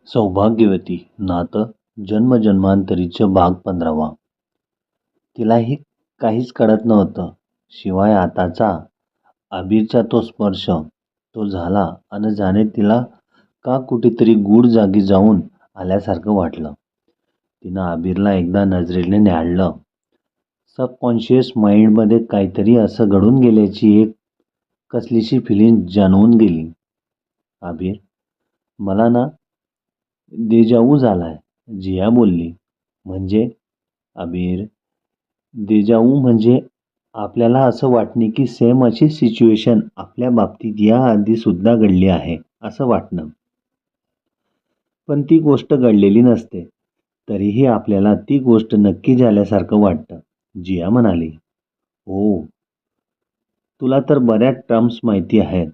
सौभाग्यवती नातं जन्मजन्मांतरीचं भाग 15वा. तिलाही काहीच कळत नव्हतं. शिवाय आताचा अबीरचा तो स्पर्श, तो झाला अन जाणे तिला का कुठेतरी गूढ जागी जाऊन आल्यासारखं वाटलं. तिनं अबीरला एकदा नजरेने न्याहाळलं. सबकॉन्शियस माइंडमध्ये काहीतरी असं घडून गेल्याची एक कसलीशी फिलिंग जाणवून गेली. अबीर, मला ना देजावू झालाय, जिया बोलली. म्हणजे? अबीर, देजावू म्हणजे आपल्याला असं वाटणे की सेम अशी सिच्युएशन आपल्या बाबतीत या आधी सुद्धा घडली आहे असं वाटणं. पण ती गोष्ट घडलेली नसते. तरीही आपल्याला ती गोष्ट नक्की झाल्यासारखं वाटतं, जिया म्हणाली. हो, तुला तर बऱ्याच टर्म्स माहिती आहेत.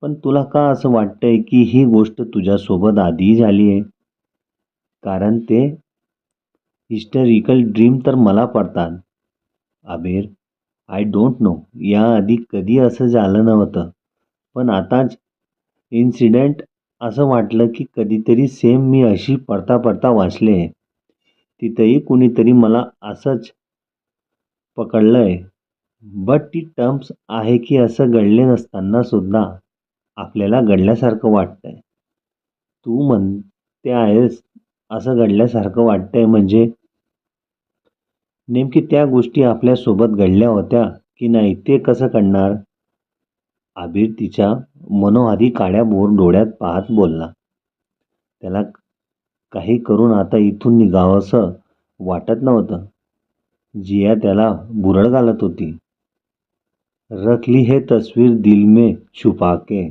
पण तुला का असं वाटतंय की ही गोष्ट तुझ्यासोबत आधीही झाली आहे? कारण ते हिस्टरिकल ड्रीम तर मला पडतात. अबीर, आय डोंट नो. याआधी कधी असं झालं नव्हतं. पण आताच इन्सिडेंट असं वाटलं की कधीतरी सेम मी अशी पडता पडता वाचले. तिथंही कुणीतरी मला असंच पकडलंय. बट ती टर्म्स आहे की असं घडले नसताना सुद्धा आपल्याला घडल्यासारखं वाटतंय. तू म्हणते आहेस असं घडल्यासारखं वाटतंय म्हणजे नेमकी त्या गोष्टी आपल्यासोबत घडल्या होत्या की नाही ते कसं कळणार? आबिर तिच्या मनोहारी काळ्या भोर डोळ्यात पाहत बोलला. त्याला काही करून आता इथून निघावंसं वाटत नव्हतं. जिया त्याला भुरळ घालत होती. रख ली है तस्वीर दिल में छुपा के,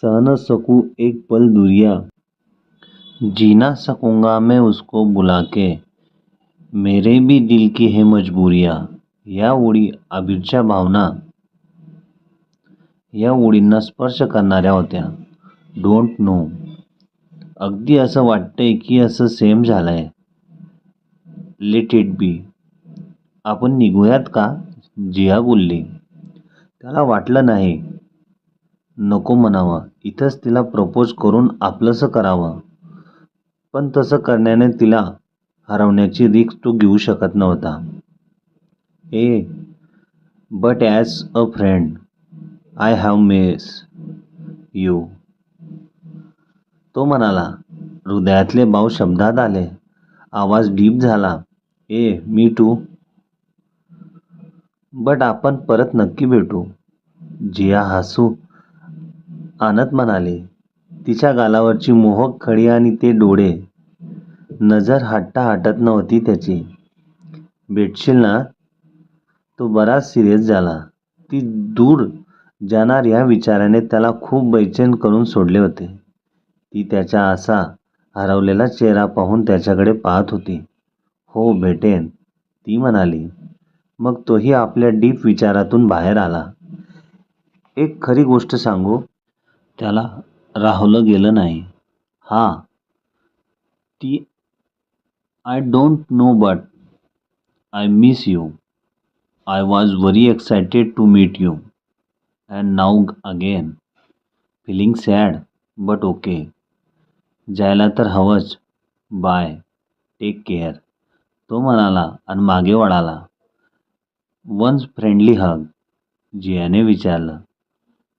सह न सकूं एक पल दूरिया, जी ना सकूंगा मैं उसको बुला के, मेरे भी दिल की है मजबुरिया. या ओळी अबीरच्या भावना या ओळींना स्पर्श करणाऱ्या होत्या. Don't know. अगदी असं वाटतंय की असं सेम झालंय. Let it be. आपण निघूयात का? जिया बोलली. त्याला वाटलं नाही. नको म्हणावं. इथंच तिला प्रपोज करून आपलंसं करावं. पण तसं करण्याने तिला हरवण्याची रिस्क तो घेऊ शकत नव्हता. ए, but as a friend I have miss you. तो म्हणाला. हृदयातले भाव शब्दात आले. आवाज डीप झाला. ए, मी टू. बट आपण परत नक्की भेटू. जिया हसू आणत म्हणाली. तिच्या गालावरची मोहक खडी आणि ते डोळे. नजर हटता हटत नव्हती त्याची. भेटशील ना? तो बराच सिरियस झाला. ती दूर जाणार या विचाराने त्याला खूप बेचैन करून सोडले होते. ती त्याचा असा हरवलेला चेहरा पाहून त्याच्याकडे पाहत होती. हो, भेटेन, ती म्हणाली. मग तोही आपल्या डीप विचारातून बाहेर आला. एक खरी गोष्ट सांगू? त्याला राहवलं गेलं नाही. हा, ती I don't know but I miss you. I was very excited to meet you. And now again feeling sad but okay. जायला तर हवंच. बाय, टेक केअर, तो म्हणाला आणि मागे वळाला. वन्स फ्रेंडली हग, जियाने विचारलं.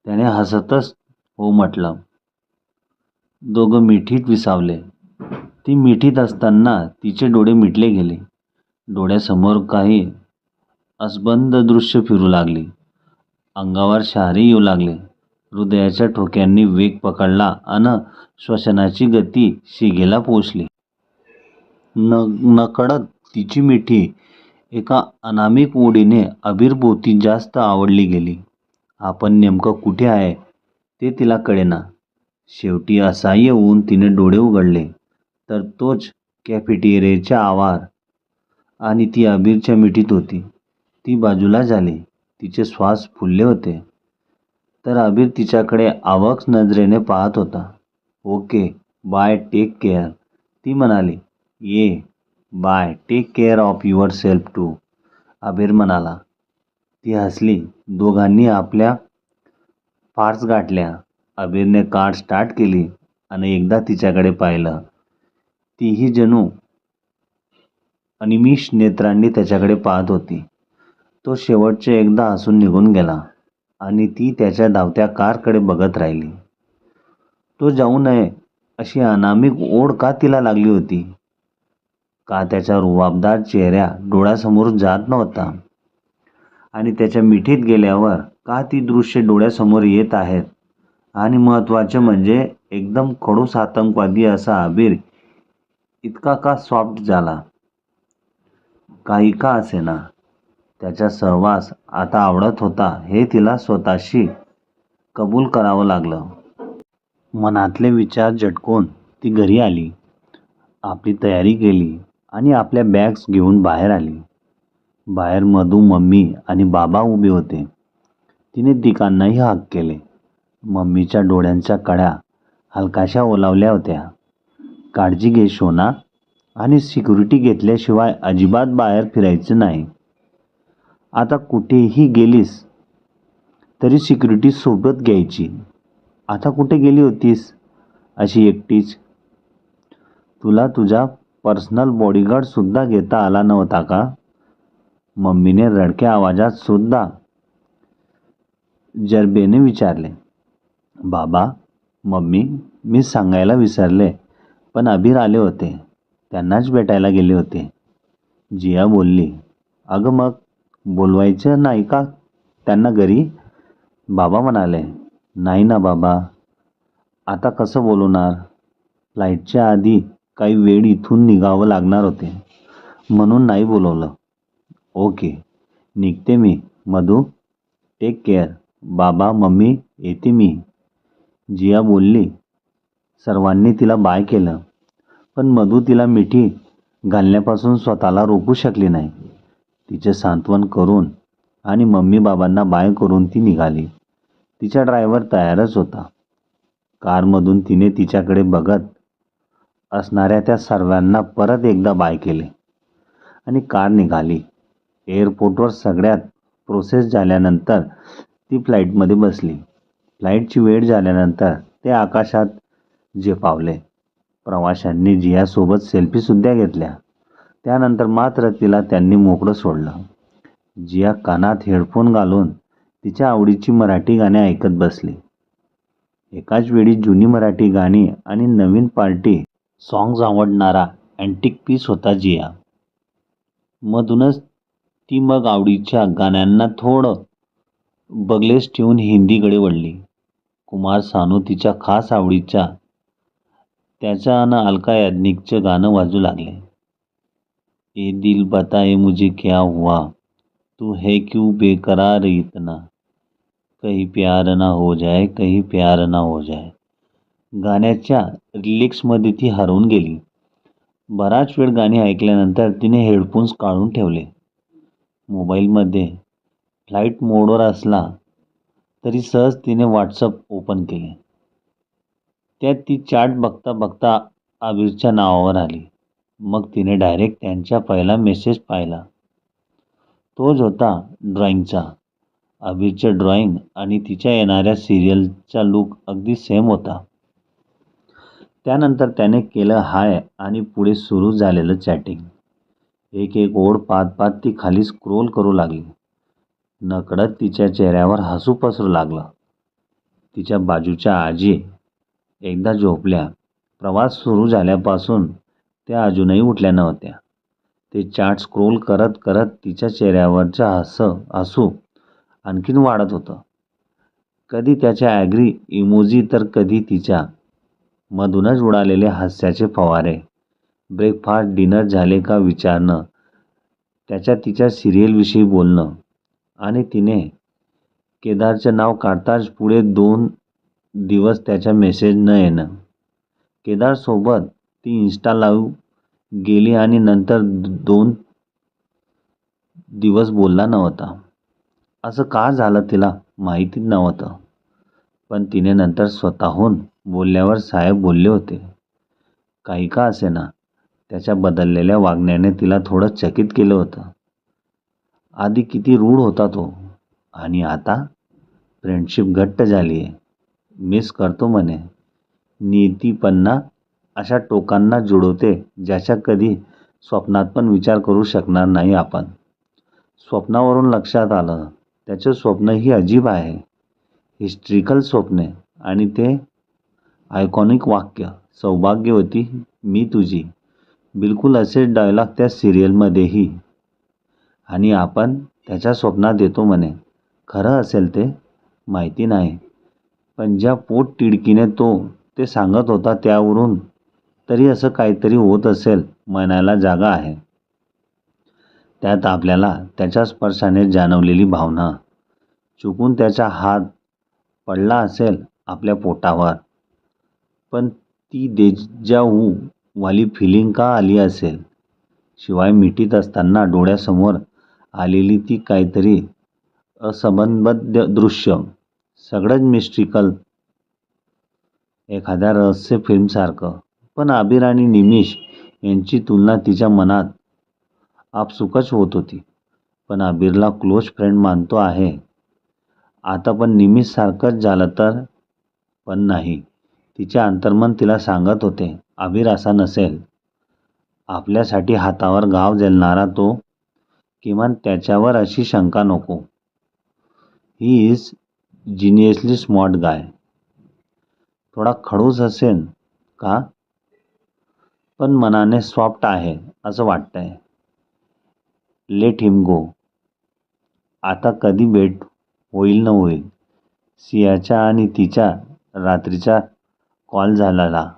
त्याने हसतच हो म्हटलं. दोघं मिठीत विसावले. ती मिठीत असताना तिचे डोळे मिटले गेले. डोळ्यासमोर काही असबंद दृश्य फिरू लागली. अंगावर शहारे येऊ लागले. हृदयाच्या ठोक्यांनी वेग पकडला अन श्वसनाची गती शिगेला पोचली. नकळत तिची मिठी एका अनामिक ओढीने अबीरभोवती जास्त आवडली गेली. आपण नेमकं कुठे आहे ते तिला कळेना. शेवटी असहाय्य होऊन तिने डोळे उघडले तर तोच कॅफेटेरियाचा आवार आणि ती अबीरच्या मिठीत होती. ती बाजूला झाली. तिचे श्वास फुलले होते. तर अबीर तिच्याकडे अवाक नजरेने पाहत होता. ओके, बाय, टेक केअर, ती म्हणाली. ये, bye, take care of yourself too, Abir म्हणाला. ती हसली. दोघांनी आपल्या फार्स गाठल्या. अबीरने कार स्टार्ट केली. आणि एकदा तिच्याकडे पाहिलं. तीही जणू अनिमिष नेत्रांनी त्याच्याकडे पाहत होती. तो शेवटचे एकदा हसून निघून गेला आणि ती त्याच्या धावत्या कारकडे बघत राहिली. तो जाऊ नये अशी अनामिक ओढ का तिला लागली होती? का त्याच्या रुबाबदार चेहऱ्या डोळ्यासमोर जात नव्हता? आणि त्याच्या मिठीत गेल्यावर का ती दृश्य डोळ्यासमोर येत आहेत? आणि महत्त्वाचे म्हणजे एकदम खडूस आतंकवादी असा अबीर इतका का सॉफ्ट झाला? काही का असेना, त्याचा सहवास आता आवडत होता हे तिला स्वतःशी कबूल करावं लागलं. मनातले विचार झटकून ती घरी आली. आपली तयारी केली आणि आपल्या बॅग्स घेऊन बाहेर आली. बाहेर मधू, मम्मी आणि बाबा उभे होते. तिने तिघांनाही हाक केले. मम्मीच्या डोळ्यांच्या कड्या हलकाशा ओलावल्या होत्या. काळजी घे शोना, आणि सिक्युरिटी घेतल्याशिवाय अजिबात बाहेर फिरायचं नाही. आता कुठेही गेलीस तरी सिक्युरिटी सोबत घ्यायची. आता कुठे गेली होतीस अशी एकटीच? तुला तुझा पर्सनल बॉडीगार्ड सुद्धा घेता आला नव्हता का? मम्मीने रडक्या आवाजात सुद्धा जरबेने विचारले. बाबा, मम्मी, मी सांगायला विसरले, पण अबीर आले होते, त्यांनाच भेटायला गेले होते. जिया बोलली. अगं मग बोलवायचं नाही का त्यांना घरी? बाबा म्हणाले. नाही ना बाबा, आता कसं बोलवणार? फ्लाईटच्या आधी काही वेळ इथून निघावं लागणार होते, म्हणून नाही बोलवलं. ओके, निघते मी. Madhu, take care. बाबा, मम्मी, येते मी. जिया बोलली. सर्वांनी तिला बाय केलं, पण मधू तिला मिठी घालण्यापासून स्वतःला रोखू शकली नाही. तिचे सांत्वन करून आणि मम्मी बाबांना बाय करून ती निघाली. तिचा ड्रायव्हर तयारच होता. कारमधून तिने तिच्याकडे बघत असणाऱ्या त्या सर्वांना परत एकदा बाय केले आणि कार निघाली. एअरपोर्टवर सगळ्यात प्रोसेस झाल्यानंतर ती फ्लाईटमध्ये बसली. फ्लाईटची वेळ झाल्यानंतर ते आकाशात झेपावले. प्रवाशांनी जियासोबत सेल्फीसुद्धा घेतल्या. त्यानंतर मात्र तिला त्यांनी मोकळं सोडलं. जिया कानात हेडफोन घालून तिच्या आवडीची मराठी गाणी ऐकत बसली. एकाच वेळी जुनी मराठी गाणी आणि नवीन पार्टी सॉंग्स आवडणारा अँटिक पीस होता जिया. मधूनच ती मग आवडीच्या गाण्यांना थोडं बगलेस ठेवून हिंदीकडे वळली. कुमार सानू तिच्या खास आवडीच्या त्याच्या अन अलका याज्ञिकचं गाणं वाजू लागले. ए दिल बताए मुझे क्या हुआ, तू है क्यों बेकरार इतना, कहीं प्यार ना हो जाए, कहीं प्यार ना हो जाए. गाण्याच्या लिरिक्समध्ये ती हरवून गेली. बराच वेळ गाणी ऐकल्यानंतर तिने हेडफोन्स काढून ठेवले. मोबाईलमध्ये फ्लाईट मोडवर असला तरी सहज तिने व्हॉट्सअप ओपन केले. त्यात ती चॅट बघता बघता आबिरच्या नावावर आली. मग तिने डायरेक्ट त्यांचा पहिला मेसेज पाहिला. तोच होता ड्रॉइंगचा. आबिरचं ड्रॉइंग आणि तिच्या येणाऱ्या सिरियलचा लुक अगदी सेम होता. त्यानंतर त्याने केलं हाय आणि पुढे सुरू झालेलं चॅटिंग. एक एक ओळ पाहत पाहत ती खाली स्क्रोल करू लागली. नकळत तिच्या चेहऱ्यावर हसू पसरू लागलं. तिच्या बाजूच्या आजी एकदा झोपल्या. प्रवास सुरू झाल्यापासून त्या अजूनही उठल्या नव्हत्या. ते चार्ट स्क्रोल करत करत तिच्या चेहऱ्यावरचं हसू आणखीन वाढत होतं. कधी त्याच्या ॲग्री इमोजी तर कधी तिच्या मधूनच उडालेले हास्याचे फवारे. ब्रेकफास्ट डिनर झाले का विचारणं, त्याच्या तिच्या सिरियलविषयी बोलणं आणि तिने केदारचं नाव काढताच पुढे 2 दिवस त्याचा मेसेज न येणं. केदारसोबत ती इन्स्टा लाईव्ह गेली आणि नंतर 2 दिवस बोलला नव्हता. असं का झालं तिला माहितीच नव्हतं. पण तिने नंतर स्वतःहून बोलल्यावर साहेब बोलले होते. काही का असेना, त्याच्या बदललेल्या वागण्याने तिला थोडं चकित केलं होतं. आधी किती रूढ होता तो, आणि आता फ्रेंडशिप घट्ट झाली आहे. मिस करतो म्हणे. नीतीपणा अशा टोकांना जुळवते ज्याचा कधी स्वप्नात पण विचार करू शकणार नाही आपण. स्वप्नावरून लक्षात आलं त्याचं स्वप्न ही अजीब आहे. हिस्ट्रिकल स्वप्ने आणि ते आयकॉनिक वाक्य, सौभाग्यवती मी तुझी, बिलकुल असेच डायलॉग त्या सिरियलमध्येही. आणि आपण त्याच्या स्वप्नात येतो म्हणे. खरं असेल ते माहिती नाही, पण ज्या पोटतिडकीने तो ते सांगत होता त्यावरून तरी असं काहीतरी होत असेल म्हणायला जागा आहे. त्यात आपल्याला त्याच्या स्पर्शाने जाणवलेली भावना. चुकून त्याचा हात पडला असेल आपल्या पोटावर, पण ती देजावू वाली फिलिंग का आली असेल. शिवाय मिठीत असताना डोळ्यासमोर आलेली ती काहीतरी असंबद्ध दृश्य. सगळंच मिस्ट्रिकल, एखाद्या रहस्य फिल्मसारखं. पण आबिर आणि निमिष यांची तुलना तिच्या मनात आपसुकच होत होती. पण आबिरला क्लोज फ्रेंड मानतो आहे आता, पण निमिष सारखंच झालं तर पण नाही. तिचे अंतर्मन तिला सांगत होते आबिर असा नसेल. आपल्यासाठी हातावर घाव झेलणारा तो, किमान त्याच्यावर अशी शंका नको. He is geniusly smart guy. थोडा खडूस असेल का, पण मनाने सॉफ्ट आहे असं वाटतंय. Let him go. आता कधी भेट होईल न होईल. सियाचा आणि तिचा रात्रीचा कॉल झालेला.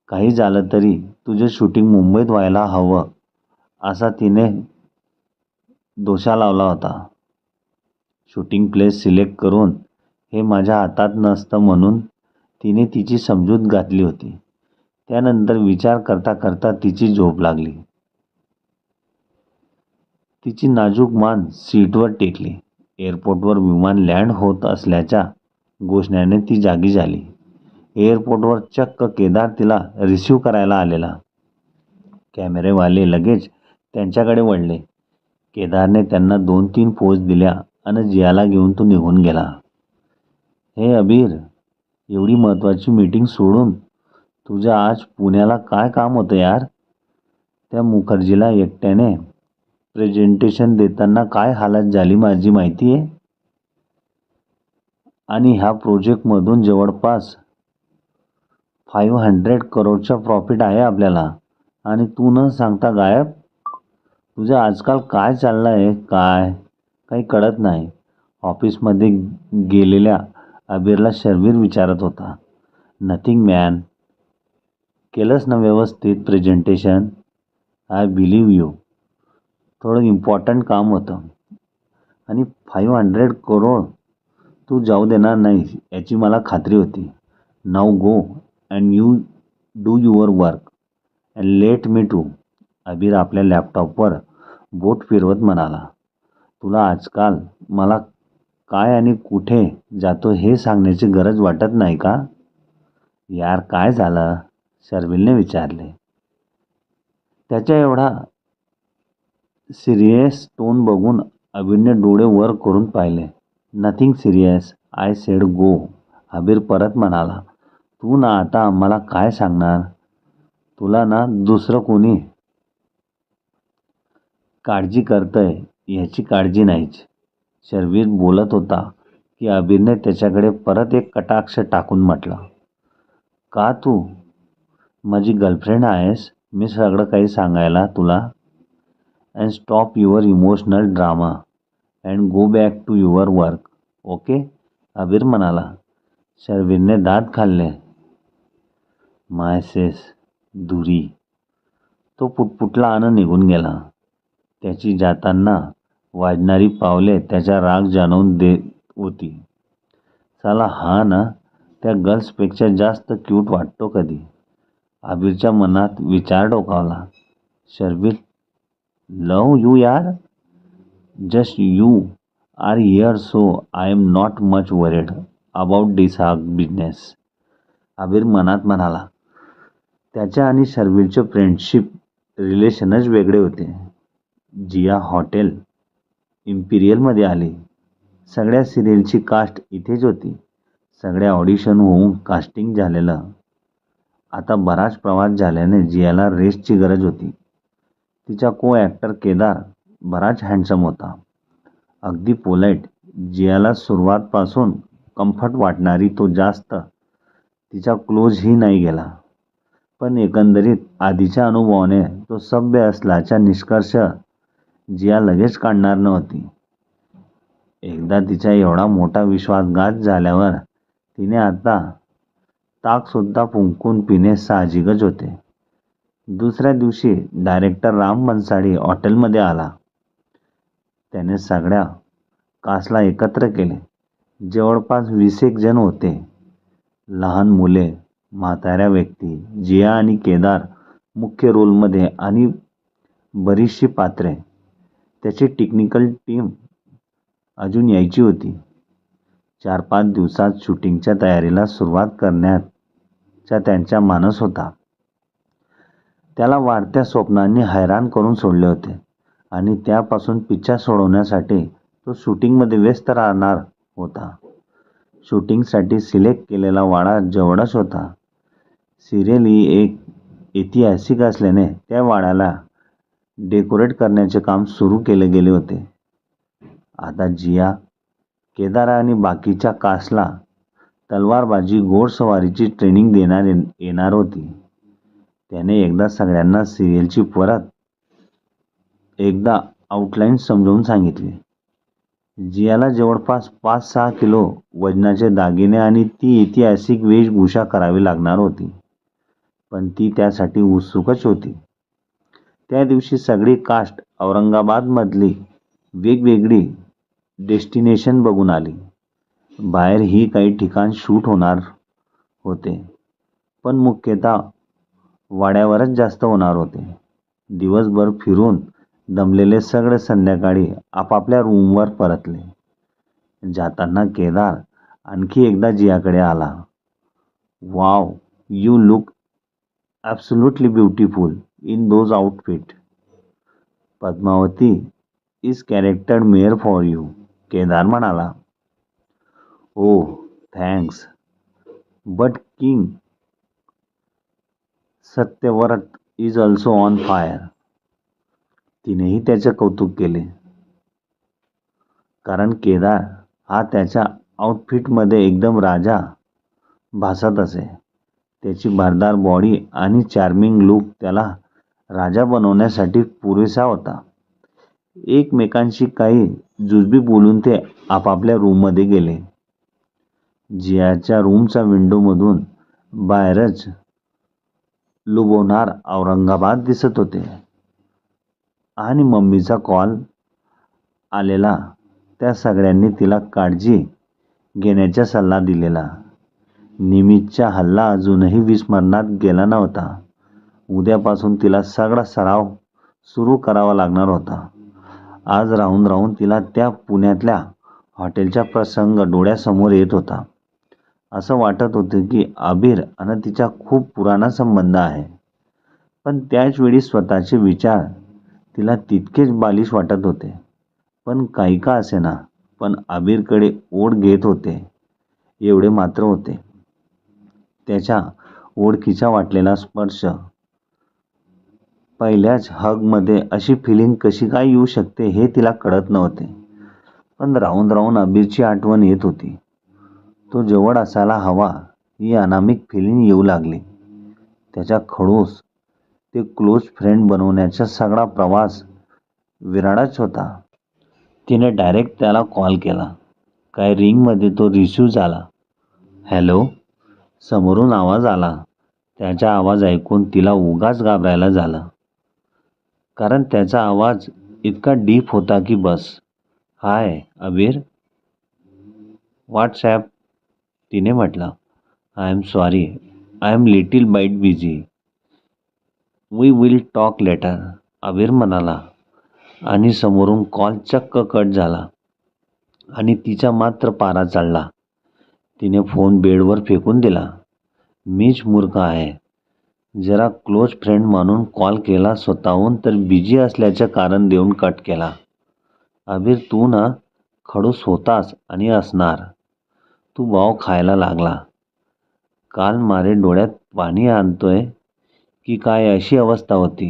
काही झालं तरी तुझं शूटिंग मुंबईत व्हायला हवं असा तिने दोषा लावला होता. शूटिंग प्लेस सिलेक्ट करून हे माझ्या हातात नसतं म्हणून तिने तिची समजूत घातली होती. त्यानंतर विचार करता करता तिची झोप लागली. तिची नाजूक मान सीटवर टेकली. एअरपोर्टवर विमान लँड होत असल्याच्या घोषणेने ती जागी झाली. एअरपोर्टवर चक्क केदार तिला रिसीव्ह करायला आलेला. कॅमेरेवाले लगेच त्यांच्याकडे वळले. केदारने त्यांना 2-3 पोज दिल्या आणि जियाला घेऊन तो निघून गेला. हे अबीर, एवढी महत्त्वाची मीटिंग सोडून तुझं आज पुण्याला काय काम होतं यार? त्या मुखर्जीला एकट्याने प्रेझेंटेशन देताना काय हालत झाली माझी माहिती आहे. आणि ह्या प्रोजेक्टमधून जवळपास 500 करोडचा प्रॉफिट आहे आपल्याला, आणि तू न सांगता गायब. तुझं आजकाल काय चाललं आहे काही कळत नाही. ऑफिसमध्ये गेलेल्या अबीरला शर्वीर विचारत होता. Nothing man. केलंस ना व्यवस्थित प्रेझेंटेशन? I believe you. थोडं इम्पॉर्टंट काम होतं. आणि 500 करोड तू जाऊ देणार नाहीस याची मला खात्री होती. Now go and you do your work and let me too. Abir आपल्या लॅपटॉपवर बोट फिरवत म्हणाला. तुला आजकाल मला काय आणि कुठे जातो हे सांगण्याची गरज वाटत नाही का? यार काय झालं? शर्विलने विचारले. त्याच्या एवढा सिरियस टोन बघून अबीरने डोळे वर करून पाहिले. Nothing serious. I said go. अबीर परत म्हणाला. तू ना आता आम्हाला काय सांगणार? तुला ना दुसरं कोणी काळजी करतंय ह्याची काळजी नाहीच. शर्वीर बोलत होता की अबीरने त्याच्याकडे परत एक कटाक्ष टाकून म्हटलं. का तू माझी गर्लफ्रेंड आहेस? मी सगळं काही सांगायला तुला. And stop your emotional drama and go back to your work. Okay? Abir म्हणाला. शर्वीरने दात खाल्ले. माय सेस दुरी. तो पुटपुटला आणि निघून गेला. त्याची जाताना वाजणारी पावले त्याचा राग जाणवून देत होती. साला हा ना त्या गर्ल्सपेक्षा जास्त क्यूट वाटतो कधी. अबीरच्या मनात विचार डोकावला. शर्वीर लव यू यार. Just you are here so I am not much worried about this हा बिझनेस. अबीर मनात म्हणाला. त्याच्या आणि शर्वीरचे फ्रेंडशिप रिलेशनच वेगळे होते. जिया हॉटेल इम्पिरियलमध्ये आली. सगळ्या सिरियलची कास्ट इथेच होती. सगळे ऑडिशन होऊन कास्टिंग झालेलं. आता बराच प्रवास झाल्याने जियाला रेस्टची गरज होती. तिचा को ॲक्टर केदार बराच हँडसम होता. अगदी पोलाईट. जियाला सुरुवातपासून कम्फर्ट वाटणारी तो जास्त तिचा क्लोजही नाही गेला. पण एकंदरीत आधीच्या अनुभवाने तो सभ्य असल्याचा निष्कर्ष जिया लगेच काढणार नव्हती. एकदा तिचा एवढा मोठा विश्वासघात झाल्यावर तिने आता ताकसुद्धा फुंकून पिणे साहजिकच होते. दुसऱ्या दिवशी डायरेक्टर राम बनसाडी हॉटेलमध्ये आला. त्याने सगळ्या कास्टला एकत्र केले. जवळपास 20 जण होते. लहान मुले, म्हाताऱ्या व्यक्ती, जिया आणि केदार मुख्य रोलमध्ये आणि बरीचशी पात्रे. त्याची टेक्निकल टीम अजून यायची होती. 4-5 दिवसात शूटिंगच्या तयारीला सुरुवात करण्याचा त्यांचा मानस होता. त्याला वाढत्या स्वप्नांनी हैराण करून सोडले होते आणि त्यापासून पिच्छा सोडवण्यासाठी तो शूटिंगमध्ये व्यस्त राहणार होता. शूटिंगसाठी सिलेक्ट केलेला वाडा जवळच होता. सिरियल ही एक ऐतिहासिक असल्याने त्या वाड्याला डेकोरेट करण्याचे काम सुरू केले गेले होते. आता जिया, केदार आणि बाकीच्या कास्टला तलवारबाजी, घोडसवारीची ट्रेनिंग देण्यात येणार होती. त्याने एकदा सगळ्यांना सिरियलची परत एकदा आउटलाईन समजावून सांगितली. जियाला जवळपास 5-6 किलो वजनाचे दागिने आणि ती ऐतिहासिक वेशभूषा करावी लागणार होती. पण ती त्यासाठी उत्सुकच होती. त्या दिवशी सगळी कास्ट औरंगाबादमधली वेगवेगळी डेस्टिनेशन बघून आली. बाहेर ही काही ठिकाण शूट होणार होते, पण मुख्यतः वाड्यावरच जास्त होणार होते. दिवसभर फिरून दमलेले सगळे संध्याकाळी आपापल्या रूमवर परतले. जाताना केदार आणखी एकदा जियाकडे आला. Wow, you look absolutely beautiful in those outfit. Padmavati is character made for you, Kedar म्हणाला. Oh, thanks. But king Satyavrat is also on fire. तिनेही त्याचे कौतुक केले. कारण केदार हा त्याच्या आउटफिटमध्ये एकदम राजा भासत असे. त्याची भरदार बॉडी आणि चार्मिंग लुक त्याला राजा बनवण्यासाठी पुरेसा होता. एकमेकांशी काही जुजबी बोलून ते आपापल्या रूममध्ये गेले. जियाच्या रूमच्या विंडोमधून बाहेरच लुबवणार औरंगाबाद दिसत होते आणि मम्मीचा कॉल आलेला त्या सगळ्यांनी तिला काळजी घेण्याचा सल्ला दिलेला. निमितचा हल्ला अजूनही विस्मरणात गेला नव्हता. उद्यापासून तिला सगळा सराव सुरू करावा लागणार होता. आज राहून राहून तिला त्या पुण्यातल्या हॉटेलचा प्रसंग डोळ्यासमोर येत होता. असं वाटत होतं की अबीर आणि तिचा खूप पुराणा संबंध आहे. पण त्याच वेळी स्वतःचे विचार तिला तितकेच बालिश वाटत होते. पण काही का असेना, पण अबीरकडे ओढ घेत होते एवढे मात्र होते. त्याच्या ओळखीचा वाटलेला स्पर्श, पहिल्याच हगमध्ये अशी फिलिंग कशी काय येऊ शकते हे तिला कळत नव्हते. पण राहून राहून अबीरची आठवण येत होती. तो जवळ असायला हवा ही अनामिक फिलिंग येऊ लागली. त्याच्या खडूस ते क्लोज फ्रेंड बनवण्याचा सगळा प्रवास विराळच होता. तिने डायरेक्ट त्याला कॉल केला. काय रिंगमध्ये तो रिसिव्ह झाला. हॅलो, समोरून आवाज आला. त्याचा आवाज ऐकून तिला उगाच घाबरायला झालं. कारण त्याचा आवाज इतका डीप होता की बस. हाय अबीर. व्हॉट्सॲप, तिने म्हटलं. I am sorry, I am little bit busy. We will talk later, Abir म्हणाला. आणि समोरून कॉल चक्क कट झाला आणि तिचा मात्र पारा चढला. तिने फोन बेडवर फेकून दिला. मीच मूर्ख आहे. जरा क्लोज फ्रेंड म्हणून कॉल केला स्वतःहून तर बिझी असल्याचे कारण देऊन कट केला. अबीर, तू ना खडूस होतास आणि असणार. तू वाव खायला लागला. काल मारे डोळ्यात पाणी आणतोय की काय अशी अवस्था होती.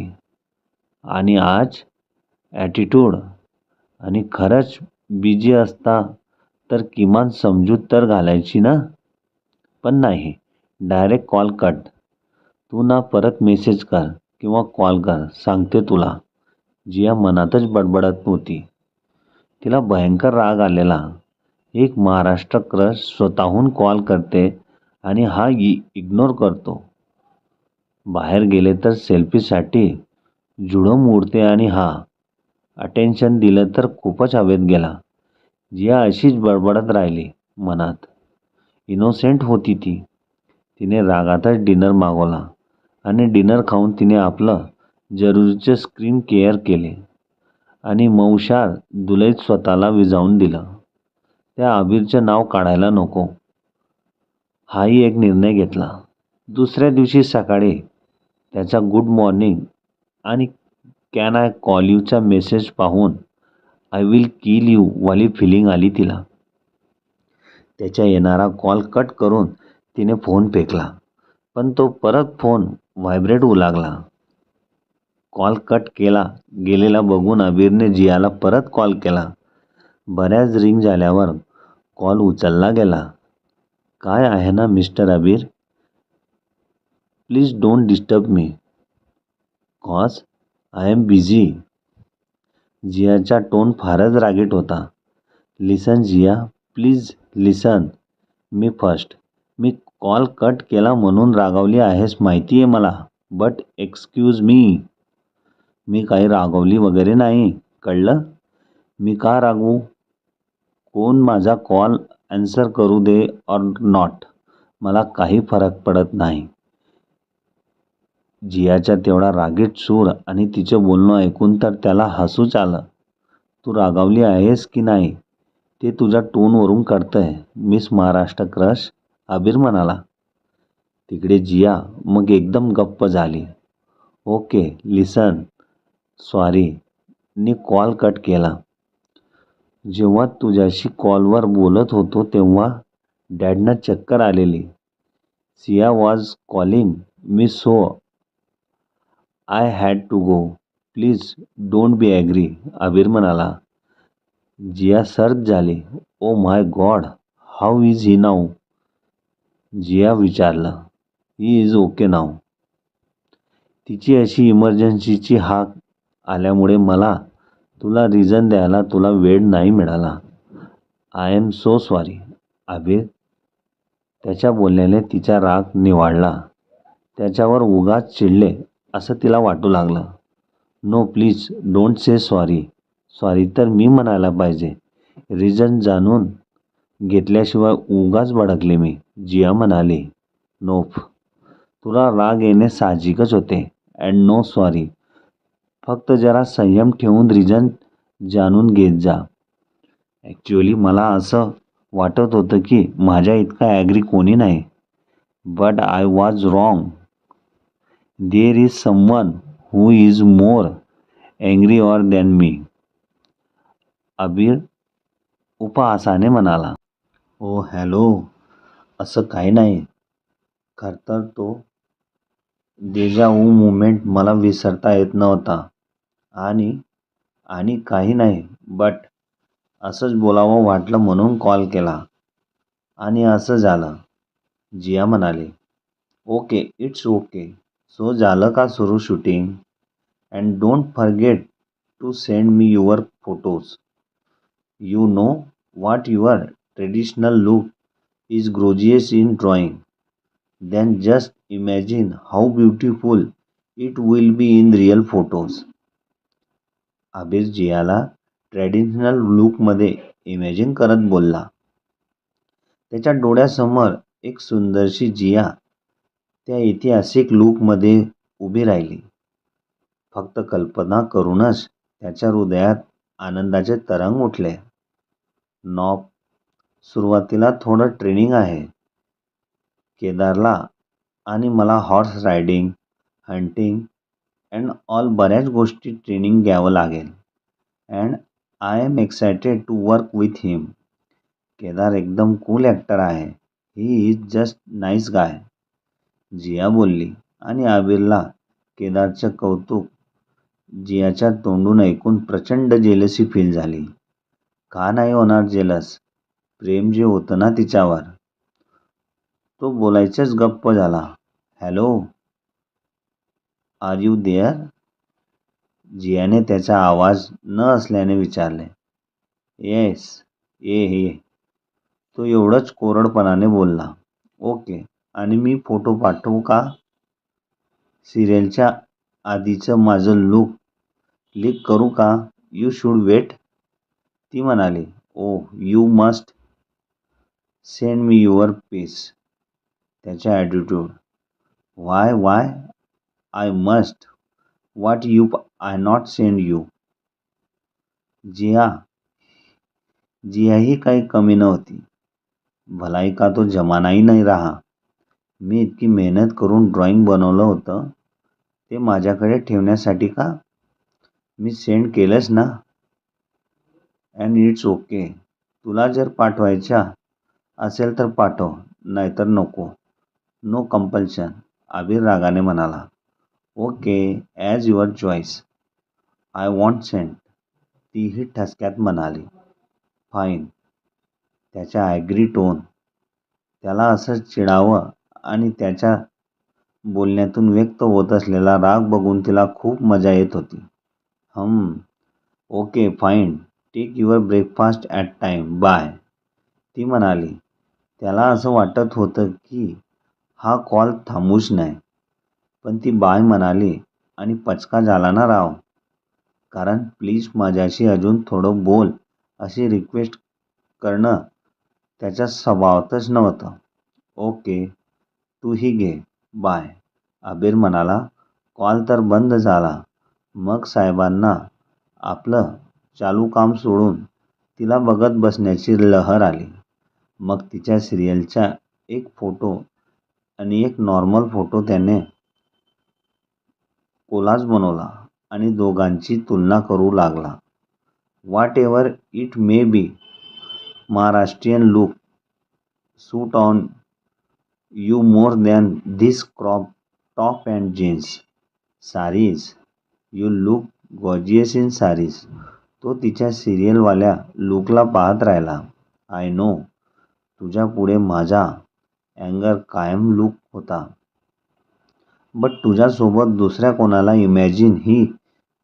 आणि आज ॲटिट्यूड. आणि खरंच बिझी असता तर किमान समजूत तर घालायची ना. पण नाही, डायरेक्ट कॉल कट. तू ना परत मेसेज कर किंवा कॉल कर, सांगते तुला. जिया मनातच बडबडत होती. तिला भयंकर राग आलेला. एक महाराष्ट्र क्रश स्वतःहून कॉल करते आणि हा इग्नोर करतो. बाहेर गेले तर सेल्फीसाठी जुडम उडते आणि हा अटेन्शन दिलं तर खूपच हवेत गेला. जिया अशीच बडबडत राहिली मनात. इनोसेंट होती ती. तिने रागातच डिनर मागवला आणि डिनर खाऊन तिने आपलं जरुरीचे स्क्रीन केअर केले आणि मौशार दुलईत स्वतःला विजावून दिलं. त्या अबीरचं नाव काढायला नको, हाही एक निर्णय घेतला. दुसऱ्या दिवशी सकाळी त्याचा गुड मॉर्निंग आणि कॅन आय कॉल यूचा मेसेज पाहून आय विल किल यू वाली फिलिंग आली तिला. त्याच्या येणारा कॉल कट करून तिने फोन फेकला. पण तो परत फोन व्हायब्रेट होऊ लागला. कॉल कट केला गेलेला बघून अबीरने जियाला परत कॉल केला. बऱ्याच रिंग झाल्यावर कॉल उचलला गेला. काय आहे ना mister Abir, please don't disturb me cause I am busy. जियाचा टोन फारच रागीट होता. Listen Jiya, please listen me first. मी कॉल कट केला म्हणून रागावली आहेस माहिती आहे मला, बट एक्सक्यूज मी. मी काही रागवली वगैरे नाही, कळलं. मी का रागवू. कोण माझा कॉल ॲन्सर करू दे ऑर नॉट, मला काही फरक पडत नाही. जियाचा तेवढा रागीट सूर आणि तिचं बोलणं ऐकून तर त्याला हसूच आलं. तू रागावली आहेस की नाही ते तुझ्या टोनवरून कळतंय मिस महाराष्ट्र क्रश, अबीर म्हणाला. तिकडे जिया मग एकदम गप्प झाली. ओके लिसन, सॉरी नी कॉल कट केला. जेव्हा तुझ्याशी कॉलवर बोलत होतो तेव्हा डॅडना चक्कर आलेली. Siya was calling me so I had to go. Please don't be angry, Abir म्हणाला. जिया सर्द झाली. Oh my God, how is he now. Jiya विचारलं. He is okay now. तिची अशी इमर्जन्सीची हाक आल्यामुळे मला तुला रिझन द्यायला तुला वेळ नाही मिळाला. I am so sorry. अबीर. त्याच्या बोलण्याने तिचा राग निवाळला. त्याच्यावर उगाच चिडले असं तिला वाटू लागलं. No please don't say sorry. Sorry तर मी म्हणायला पाहिजे. रिझन जाणून घेतल्याशिवाय उगाच भडकले मी, जिया म्हणाली. नोप. तुला राग येणे साहजिकच होते. And no sorry. फक्त जरा संयम ठेवून रिझन जाणून घेत जा. ॲक्च्युअली मला असं वाटत होतं की माझ्या इतका ॲग्री कोणी नाही. But I was wrong. There is someone who is more angry or than me. Abir उपहासाने म्हणाला. ओ हॅलो, असं काही नाही. खरं तर तो देजा वू मुमेंट मला विसरता येत नव्हता. आणि काही नाही, बट असंच बोलावं वाटलं म्हणून कॉल केला. आणि असं झालं, जिया म्हणाली. Okay, it's okay. सो झालं का सुरू shooting. And don't forget to send me your photos. You know what your traditional look is gorgeous in drawing. Then just imagine how beautiful it will be in real photos. Abir जियाला traditional लुकमध्ये imagine करत बोलला. त्याच्या डोळ्यासमोर एक सुंदरशी जिया त्या ऐतिहासिक लुकमध्ये उभी राहिली. फक्त कल्पना करूनच त्याच्या हृदयात आनंदाचे तरंग उठले. नॉप. सुरुवातीला थोडं ट्रेनिंग आहे केदारला आणि मला horse riding, hunting and all बऱ्याच गोष्टी ट्रेनिंग घ्यावं लागेल. And I am excited to work with him. Kedar एकदम कूल ॲक्टर आहे. He is just nice guy, Jiya बोलली आणि आबिरला केदारचं कौतुक जियाच्या तोंडून ऐकून प्रचंड जेलसी फील झाली. का नाही होणार जेलस? प्रेम जे होतं ना तिच्यावर. तो बोलायचंच गप्प झाला. Hello, are you there? जियाने त्याचा आवाज न असल्याने विचारले. येस, ये. तो एवढंच कोरडपणाने बोलला. ओके, आणि मी फोटो पाठवू का? सिरियलच्या आधीचं माझं लूक लीक करू का? You should wait. ती म्हणाली. Oh, you must send me your piece. त्याचा attitude. Why I must. What you I not send you. Jiya ही काही कमी नव्हती. भलाई का तो जमानाही नाही रहा. मी इतकी मेहनत करून ड्रॉइंग बनवलं होतं, ते माझ्याकडे ठेवण्यासाठी का? मी सेंड केलंच ना. And it's okay. तुला जर पाठवायच्या असेल तर पाठव, नाहीतर नको. No compulsion. आबिर रागाने म्हणाला. Okay, as your choice. I want send. तीही ठसक्यात म्हणाली. फाईन. त्याच्या ॲग्री टोन. त्याला असं चिडावं आणि त्याच्या बोलण्यातून व्यक्त होत असलेला राग बघून तिला खूप मजा येत होती. Okay fine. Take your breakfast at time. Bye. ती म्हणाली. त्याला असं वाटत होतं की हा कॉल थांबूच नाही. पण ती बाय म्हणाली आणि पचका झाला ना राव. कारण प्लीज माझ्याशी अजून थोडं बोल अशी रिक्वेस्ट करणं त्याच्या स्वभावातच नव्हतं. ओके, तूही घे. बाय. आबिर म्हणाला. कॉल तर बंद झाला. मग साहेबांना आपलं चालू काम सोडून तिला बघत बसण्याची लहर आली. मग तिच्या सिरियलचा एक फोटो आणि एक नॉर्मल फोटो त्याने कोलाज बनवला आणि दोघांची तुलना करू लागला. Whatever it may be, Maharashtrian look suit on you more than this crop top and jeans. Saris, you look gorgeous in saris. तो तिच्या सिरियलवाल्या लुकला पाहत राहिला. आय नो, तुझ्या पुढे माझा अँगर कायम लूक होता. बट तुझ्यासोबत दुसऱ्या कोणाला इमॅजिन ही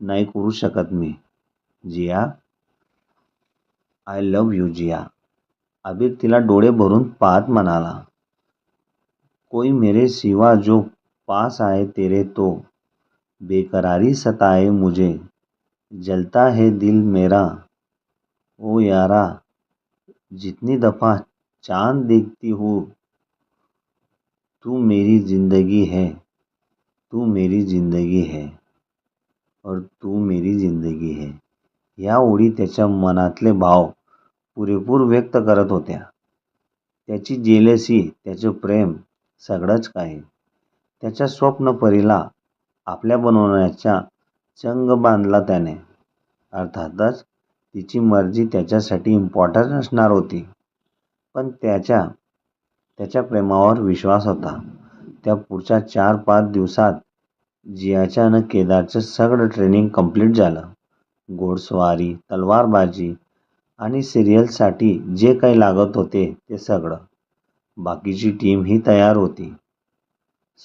नाही करू शकत मी. जिया, आय लव्ह यू जिया. आबिर तिला डोळे भरून पाहत म्हणाला. कोई मेरे सिवा जो पास आए तेरे तो बेकरारी सताए मुझे. जलता है दिल मेरा ओ यारा. जितनी दफा चांद देखती हूँ तू मेरी जिंदगी है, तू मेरी जिंदगी है और तू मेरी जिंदगी है. या ओळी त्याच्या मनातले भाव पुरेपूर व्यक्त करत होत्या. त्याची जेलसी, त्याचं प्रेम, सगळंच काही. त्याच्या स्वप्नपरीला आपल्या बनवण्याचा चंग बांधला त्याने. अर्थातच तिची मर्जी त्याच्यासाठी इम्पॉर्टंट असणार होती. पण त्याच्या प्रेमावर विश्वास होता. त्या पुढच्या 4-5 दिवसात जियाच्या आणि केदारचं सगळं ट्रेनिंग कंप्लीट झालं. घोडस्वारी, तलवारबाजी आणि सिरियलसाठी जे काही लागत होते ते सगळं. बाकीची टीमही तयार होती.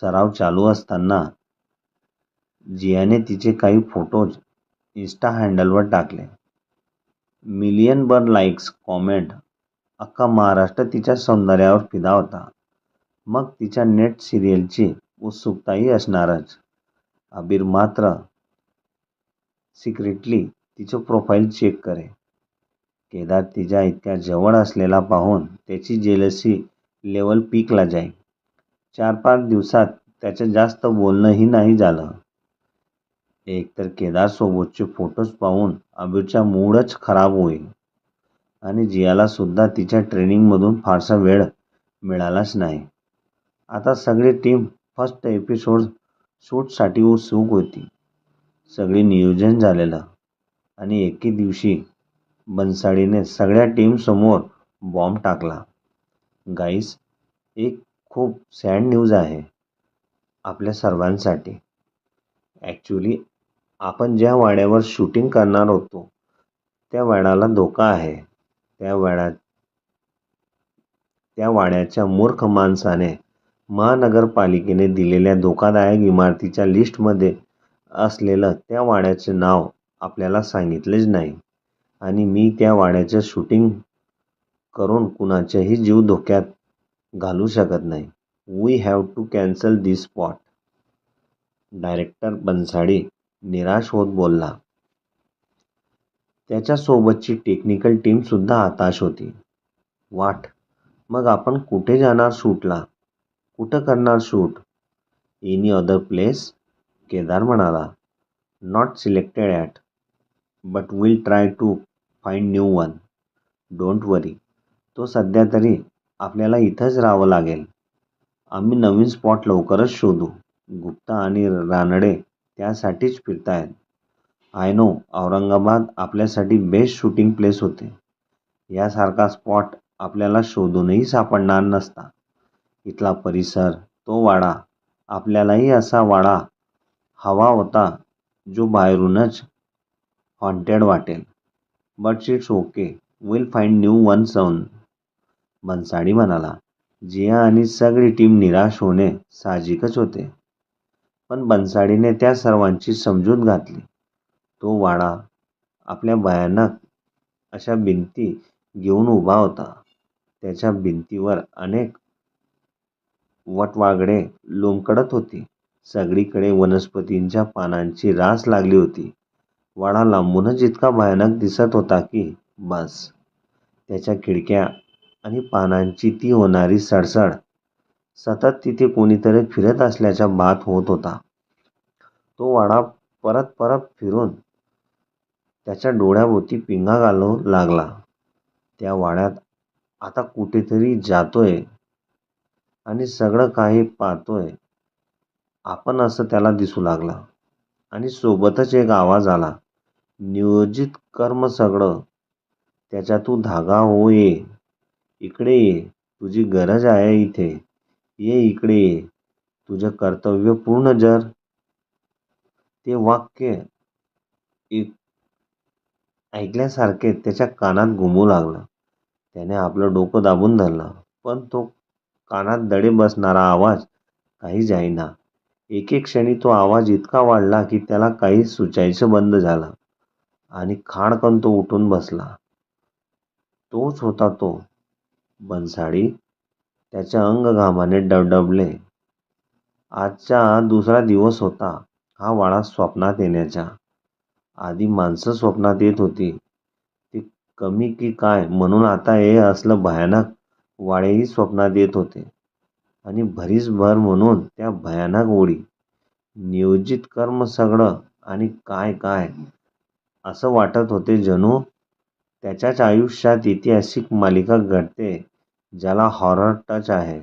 सराव चालू असताना जियाने तिचे काही फोटोज इन्स्टा हँडलवर टाकले. मिलियनभर लाईक्स, कॉमेंट. अख्खा महाराष्ट्र तिच्या सौंदर्यावर फिदा होता. मग तिच्या नेट सिरियलची उत्सुकताही असणारच. आबिर मात्र सिक्रेटली तिचं प्रोफाईल चेक करे. केदार तिच्या इतक्या जवळ असलेला पाहून त्याची जेलसी लेवल पीकला जाई. 4-5 दिवसात त्याचं जास्त बोलणंही नाही झालं. एकतर केदारसोबतचे फोटोज पाहून आबिरचा मूडच खराब होईल आणि जियाला सुद्धा तिच्या ट्रेनिंगमधून फारसा वेळ मिळालाच नाही. आता सगळी टीम फर्स्ट एपिसोड शूटसाठी उत्सुक होती. सगळी नियोजन झालेलं आणि एके दिवशी बनसाडीने सगळ्या टीमसमोर बॉम्ब टाकला. गाईस, एक खूप सॅड न्यूज आहे आपल्या सर्वांसाठी. ॲक्च्युली आपण ज्या वाड्यावर शूटिंग करणार होतो त्या वाड्याला धोका आहे. त्या वाड्याच्या मूर्ख माणसाने महानगरपालिकेने दिलेल्या धोकादायक इमारतीच्या लिस्टमध्ये असलेलं त्या वाड्याचे नाव आपल्याला सांगितलेच नाही आणि मी त्या वाड्याचं शूटिंग करून कुणाचाही जीव धोक्यात घालू शकत नाही. We have to cancel this spot. Director Bhansali निराश होत बोलला. त्याच्यासोबतची टेक्निकल टीमसुद्धा हताश होती. वाट, मग आपण कुठे जाणार शूटला? कुठं करणार शूट? Any other place? केदार म्हणाला. Not selected at, but will try to find new one. Don't worry. तो सध्या तरी आपल्याला इथंच राहावं लागेल. आम्ही नवीन स्पॉट लवकरच शोधू. गुप्ता आणि रानडे त्यासाठीच फिरतायत. आय नो, औरंगाबाद आपल्यासाठी बेस्ट शूटिंग प्लेस होते. यासारखा स्पॉट आपल्याला शोधूनही सापडणार नसता. इथला परिसर, तो वाडा, आपल्यालाही असा वाडा हवा होता जो बाहेरूनच हॉन्टेड वाटेल. But it's okay, will find new one soon. Bhansali म्हणाला. जिया आणि सगळी टीम निराश होणे साहजिकच होते. पण भन्साळीने त्या सर्वांची समजूत घातली. तो वाडा आपल्या भयानक अशा भिंती घेऊन उभा होता. त्याच्या भिंतीवर अनेक वटवाघळे लोंबकळत होती. सगळीकडे वनस्पतींच्या पानांची रास लागली होती. वाडा लांबूनच इतका भयानक दिसत होता की बस. त्याच्या खिडक्या आणि पानांची ती होणारी सडसड, सतत तिथे कोणीतरी फिरत असल्याचा भास होत होता. तो वाडा परत परत फिरून त्याच्या डोळ्याभोवती पिंगा घालू लागला. त्या वाड्यात आता कुठेतरी जातोय आणि सगळं काही पाहतोय आपण असं त्याला दिसू लागला. आणि सोबतच एक आवाज आला. नियोजित कर्म सगळं. त्याच्या तू धागा हो. ये इकडे ये, तुझी गरज आहे इथे. ये इकडे ये, तुझं कर्तव्य पूर्ण जर. ते वाक्य ऐकल्यासारखे त्याच्या कानात घुमू लागलं. त्याने आपलं डोकं दाबून धरलं, पण तो कानात दडे बसणारा आवाज काही जाईना. एके क्षणी तो आवाज इतका वाढला की त्याला काही सुचायचं बंद झालं आणि खाडकन तो उठून बसला. तोच होता तो भन्साळी. त्याचे अंग घामाने डबडबले. आजचा दुसरा दिवस होता हा वाडा स्वप्नात येण्याचा. आधी माणसं स्वप्नात येत होती, ती कमी की काय म्हणून आता हे असलं भयानक वाडेही स्वप्नात येत होते. आणि भरीसभर म्हणून त्या भयानक ओळी. नियोजित कर्म सगळं आणि काय काय असं वाटत होते जणू त्याच्याच आयुष्यात ऐतिहासिक मालिका घडते ज्याला हॉरर टच आहे.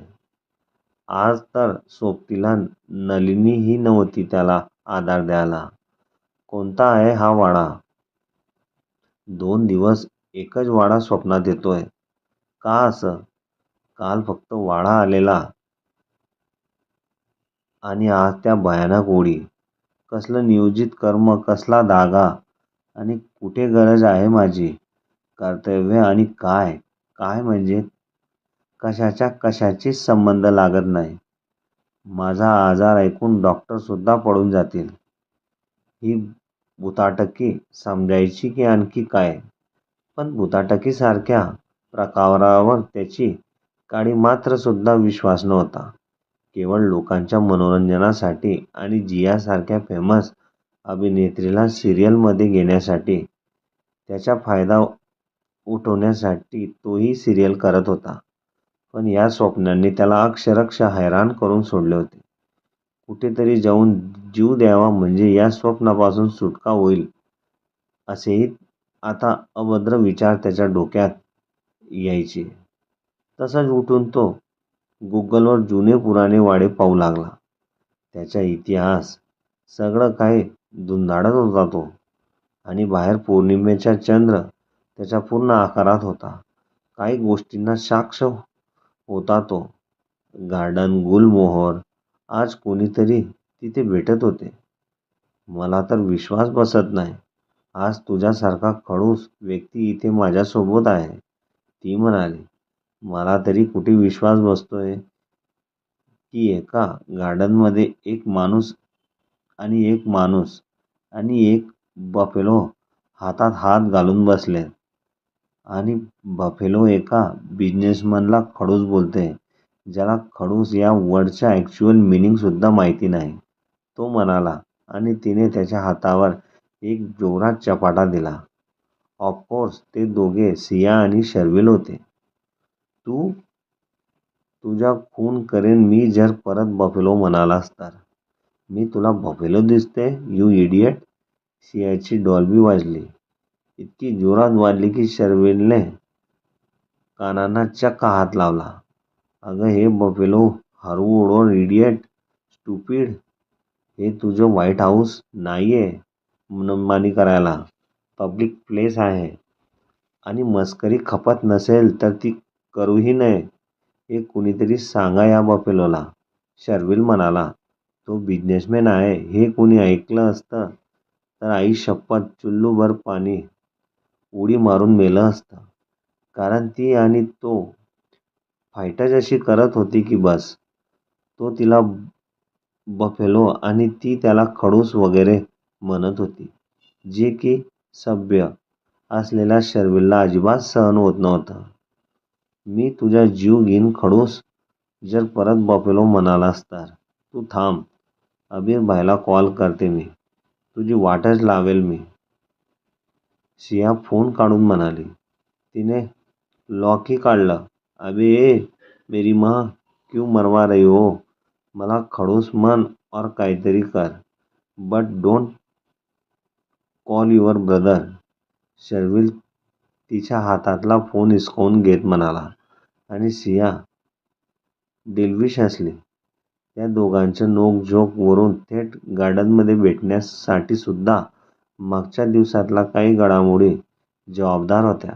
आज तर सोबतीला नलिनीही नव्हती त्याला आधार द्यायला. कोणता आहे हा वाडा? 2 दिवस एकच वाडा स्वप्नात येतोय. का असं? काल फक्त वाडा आलेला आणि आज त्या भयानक ओळी. कसलं नियोजित कर्म, कसला धागा आणि कुठे गरज आहे माझी? कर्तव्य आणि काय काय म्हणजे कशाच्या कशाचीच संबंध लागत नाही. माझा आजार ऐकून डॉक्टरसुद्धा पळून जातील. ही भुताटकी समजायची की आणखी काय? पण भुताटकीसारख्या प्रकारावर त्याची काडी मात्रसुद्धा विश्वास नव्हता. केवळ लोकांच्या मनोरंजनासाठी आणि जियासारख्या फेमस अभिनेत्रीला सिरियलमध्ये घेण्यासाठी, त्याचा फायदा उठवण्यासाठी तोही सिरियल करत होता. पण या स्वप्नांनी त्याला अक्षरशः हैराण करून सोडले होते. कुठेतरी जाऊन जीव द्यावा म्हणजे या स्वप्नापासून सुटका होईल असेही आता अभद्र विचार त्याच्या डोक्यात यायचे. तसाच उठून तो गुगलवर जुने पुराणे वाडे पाहू लागला. त्याचा इतिहास सगळं काही धुंडाळत होता तो. आणि बाहेर पौर्णिमेचा चंद्र त्याच्या पूर्ण आकारात होता. काही गोष्टींना साक्ष होता तो. गार्डन, गुलमोहर. आज कोणीतरी तिथे भेटत होते. मला तर विश्वास बसत नाही. आज तुझ्यासारखा खडूस व्यक्ती इथे माझ्यासोबत आहे, ती म्हणाली. मला तरी कुठे विश्वास बसतोय की एका गार्डनमध्ये एक माणूस आणि एक बफेलो हातात हात घालून बसले आणि बफेलो एका बिझनेसमनला खडूस बोलते, ज्याला खडूस या वर्डचा ॲक्च्युअल मीनिंग सुद्धा माहिती नाही. तो म्हणाला आणि तिने त्याच्या हातावर एक जोरात चपाटा दिला. ऑफकोर्स ते दोघे सिया आणि शर्विल होते. तू तुझा खून करेन मी जर परत बफेलो म्हणालास तर. मी तुला बफेलो दिसते यू इडियट. सियाची डॉल्बी वाजली. इतकी जोरात वाजली की शर्विलने कानांना चक्क हात लावला. अगं हे बफेलो हरवूड इडियट स्टुपिड. हे तुझं व्हाईट हाऊस नाहीये मनमानी करायला. पब्लिक प्लेस आहे आणि मस्करी खपत नसेल तर ती करूही नये हे कुणीतरी सांगा या बफेलोला. शर्विल म्हणाला. तो बिझनेसमॅन आहे हे कुणी ऐकलं असतं तर आई शपथ चुल्लूभर पाणी उडी मारून मेलं असतं. कारण ती आणि तो फाईटच अशी करत होती की बस. तो तिला बफेलो आणि ती त्याला खडूस वगैरे म्हणत होती, जे की सभ्य असलेल्या शर्विलला अजिबात सहन होत नव्हतं. मी तुझा जीव घेईन खडूस जर परत बफेलो म्हणालास तर. तू थांब. अबीर भाईला कॉल करते मी. तुझी वाटच लावेल मी. सिया फोन काढून म्हणाली. तिने लॉकही काढलं. अबे मेरी माँ क्यों मरवा रही हो. मला खडूस म्हण और काहीतरी कर. But don't call your brother. Sharvil तिच्या हातातला फोन हिसकावून घेत म्हणाला आणि सिया दिलविश हसली. त्या दोघांच्या नोकझोक वरून थेट गार्डनमध्ये भेटण्यासाठी सुद्धा मागच्या दिवसातल्या काही घडामोडी जबाबदार होत्या.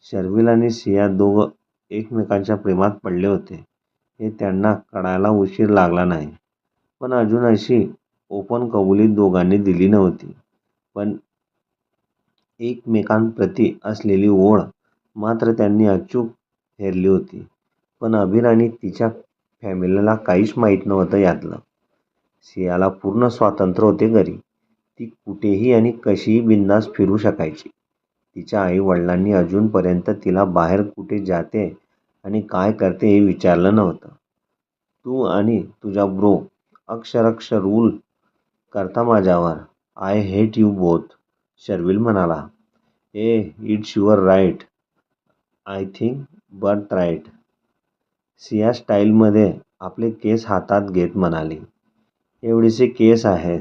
शर्विल आणि सिया दोघं एकमेकांच्या प्रेमात पडले होते हे त्यांना कळायला उशीर लागला नाही. पण अजून अशी ओपन कबुली दोघांनी दिली नव्हती. पण एकमेकांप्रती असलेली ओढ मात्र त्यांनी अचूक हेरली होती. पण अबीर आणि तिच्या फॅमिलीला काहीच माहीत नव्हतं यातलं. सियाला पूर्ण स्वातंत्र्य होते घरी. ती कुठेही आणि कशीही बिनधास्त फिरू शकायची. तिच्या आई वडिलांनी अजूनपर्यंत तिला बाहेर कुठे जाते आणि काय करते हे विचारलं नव्हतं. तू आणि तुझा ब्रो अक्षरशः रूल करता माझ्यावर. I hate you both. Sharvil म्हणाला. It's your right. I think but right. Siya स्टाईलमध्ये आपले केस हातात घेत म्हणाली. एवढेसे केस आहेत.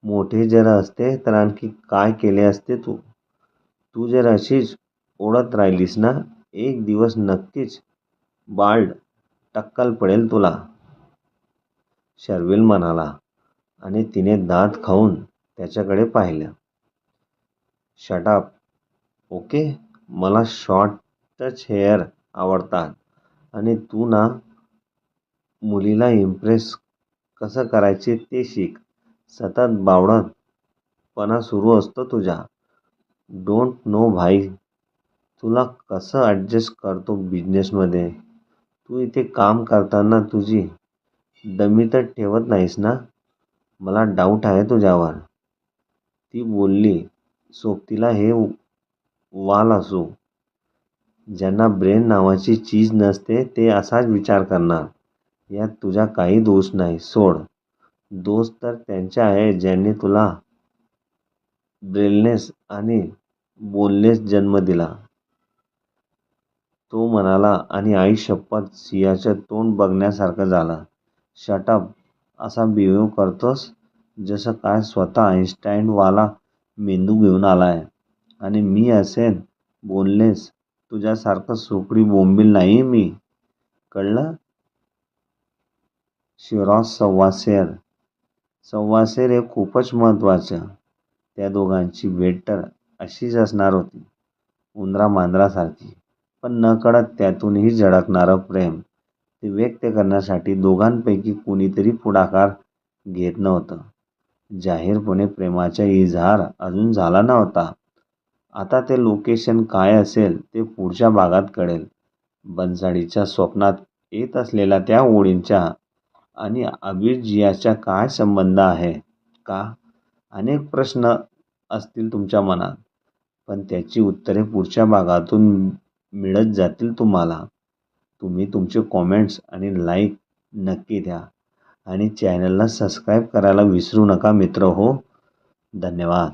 मोठे जर असते तर आणखी काय केले असते तू. तू जर अशीच ओढत राहिलीस ना एक दिवस नक्कीच बाल्ड टक्कल पडेल तुला. शर्विल म्हणाला आणि तिने दात खाऊन त्याच्याकडे पाहिलं. Shut up. ओके. मला शॉर्टच हेअर आवडतात आणि तू ना मुलीला इम्प्रेस कसं करायचे ते शिक. सतत बावळटपणा सुरू असतो तुझा. डोंट नो भाई. तुला कसं ॲडजस्ट करतो बिझनेसमध्ये. तू इथे काम करताना तुझी डमी तर ठेवत नाहीस ना. मला डाऊट आहे तुझ्यावर. ती बोलली. सोबतीला हे वाल असो. ज्यांना ब्रेन नावाची चीज नसते ते असाच विचार करणार. यात तुझा काही दोष नाही. सोड. दोष तर त्यांचा आहे ज्यांनी तुला ब्रेनलेस आणि बोनलेस जन्म दिला. तो म्हणाला आणि आई शपथ सियाचं तोंड बघण्यासारखं झालं. Shut up. असा बिहेव करतोस जसं काय स्वतः आइन्स्टाईनवाला मेंदू घेऊन आलाय आणि मी असेन बोनलेस. तुझ्यासारखं सोकडी बोंबील नाहीये मी. कळलं. शिरॉस सव्वाशेर. सव्वाशेर हे खूपच महत्त्वाचं. त्या दोघांची भेट तर अशीच असणार होती. उंदरा मांजरासारखी. पण नकळत त्यातूनही झळकणारं प्रेम ते व्यक्त करण्यासाठी दोघांपैकी कुणीतरी पुढाकार घेत नव्हतं. जाहीरपणे प्रेमाचा इजहार अजून झाला नव्हता. आता ते लोकेशन काय असेल ते पुढच्या भागात कळेल. बन्साळीच्या स्वप्नात येत असलेल्या त्या ओळींचा आणि अबीर जियाचा काय संबंध आहे का? अनेक प्रश्न असतील तुमच्या मनात, पण त्याची उत्तरे पुढच्या भागातून मिळत जातील तुम्हाला. तुम्ही तुमचे कॉमेंट्स आणि लाईक नक्की द्या आणि चॅनलला सबस्क्राईब करायला विसरू नका मित्र हो. धन्यवाद.